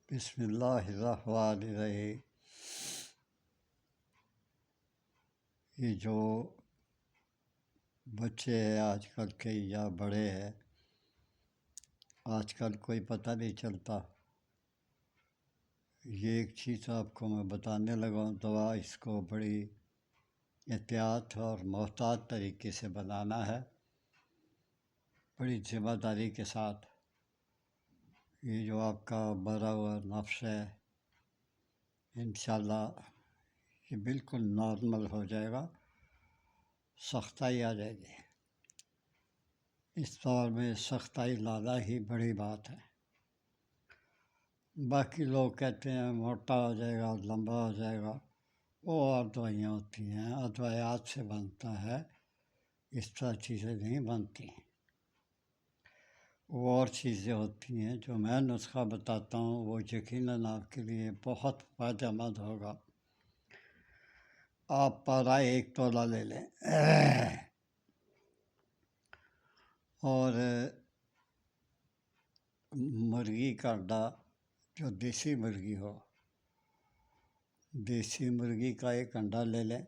بسم اللہ الرحمن الرحیم۔ یہ جو بچے ہیں آج کل کے یا بڑے ہیں، آج کل کوئی پتہ نہیں چلتا۔ یہ ایک چیز آپ کو میں بتانے لگا ہوں، دوا اس کو بڑی احتیاط اور محتاط طریقے سے بنانا ہے، بڑی ذمہ داری کے ساتھ۔ یہ جو آپ کا مرا ہوا نفس ہے، انشاءاللہ یہ بالکل نارمل ہو جائے گا، سختائی آ جائے گی۔ اس دور میں سختائی لانا ہی بڑی بات ہے۔ باقی لوگ کہتے ہیں موٹا ہو جائے گا، لمبا ہو جائے گا، وہ اور دوائیاں ہوتی ہیں، ادویات سے بنتا ہے، اس طرح چیزیں نہیں بنتی۔ وہ اور چیزیں ہوتی ہیں جو میں نسخہ بتاتا ہوں، وہ یقیناً آپ کے لیے بہت فائدہ مند ہوگا۔ آپ پارا 1 تولہ لے لیں اور مرغی کا انڈا، جو دیسی مرغی ہو، دیسی مرغی کا 1 انڈا لے لیں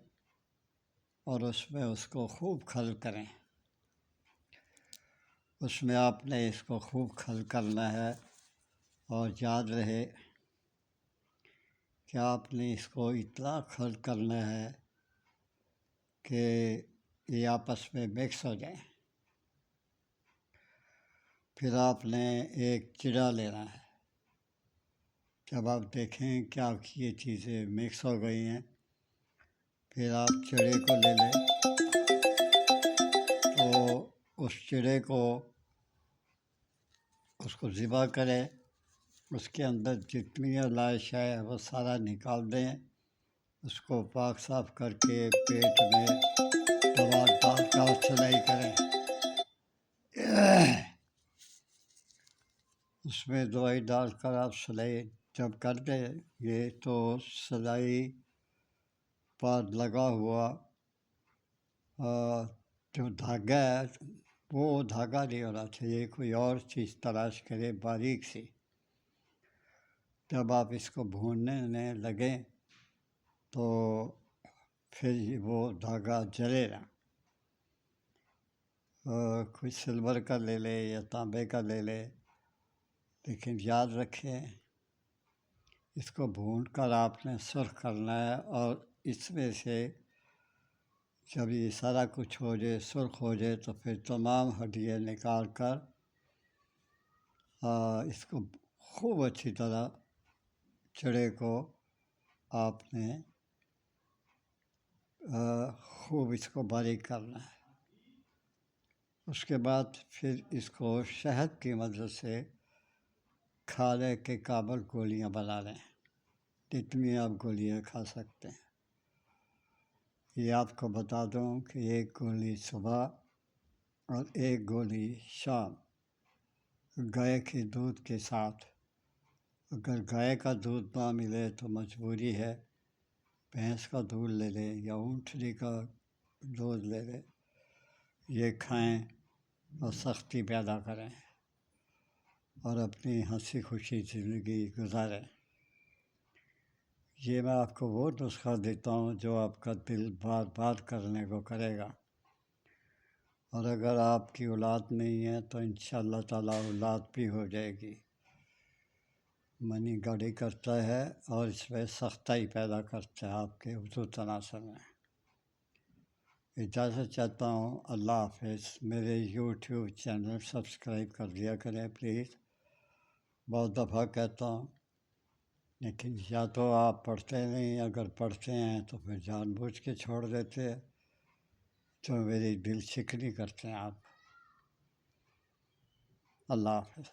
اور اس کو خوب کھل کریں۔ اس میں آپ نے اس کو خوب کھل کرنا ہے، اور یاد رہے کہ آپ نے اس کو اتنا کھل کرنا ہے کہ یہ آپس میں مکس ہو جائیں۔ پھر آپ نے ایک چڑا لینا ہے۔ جب آپ دیکھیں کہ آپ کی یہ چیزیں مکس ہو گئی ہیں، پھر آپ چڑے کو لے لیں، تو اس چڑے کو ذبح کریں، اس کے اندر جتنی علائش ہے وہ سارا نکال دیں، اس کو پاک صاف کر کے پیٹ میں دوا ڈال کر سلائی کریں۔ اس میں دوائی ڈال کر آپ سلائی جب کر دیں گے تو سلائی پر لگا ہوا جو دھاگا ہے وہ دھاگا نہیں ہونا چاہیے، کوئی اور چیز تلاش کرے باریک سی۔ جب آپ اس کو بھوننے لگیں تو پھر وہ دھاگا جلے گا۔ کوئی سلور کا لے لے یا تانبے کا لے لے، لیکن یاد رکھیں اس کو بھون کر آپ نے سرخ کرنا ہے، اور اس میں سے جب یہ سارا کچھ ہو جائے، سرخ ہو جائے، تو پھر تمام ہڈیاں نکال کر اس کو خوب اچھی طرح چڑے کو آپ نے خوب اس کو باریک کرنا ہے۔ اس کے بعد پھر اس کو شہد کی مدد سے کھانے کے قابل گولیاں بنا لیں، جتنی آپ گولیاں کھا سکتے ہیں۔ یہ آپ کو بتا دوں کہ 1 گولی صبح اور 1 گولی شام، گائے کے دودھ کے ساتھ۔ اگر گائے کا دودھ نہ ملے تو مجبوری ہے، بھینس کا دودھ لے لیں یا اونٹنی کا دودھ لے لیں، یہ کھائیں اور سختی پیدا کریں اور اپنی ہنسی خوشی زندگی گزاریں۔ یہ میں آپ کو وہ نسخہ دیتا ہوں جو آپ کا دل بار بار کرنے کو کرے گا، اور اگر آپ کی اولاد نہیں ہے تو انشاءاللہ تعالیٰ اولاد بھی ہو جائے گی۔ منی گاڑی کرتا ہے اور اس میں سختائی پیدا کرتا ہے آپ کے وضو تناسل میں۔ اجازت چاہتا ہوں، اللہ حافظ۔ میرے یوٹیوب چینل سبسکرائب کر دیا کریں پلیز، بہت دفعہ کہتا ہوں، لیکن یا تو آپ پڑھتے نہیں، اگر پڑھتے ہیں تو پھر جان بوجھ کے چھوڑ دیتے ہیں، تو میری دل شکنی کرتے ہیں آپ۔ اللہ حافظ۔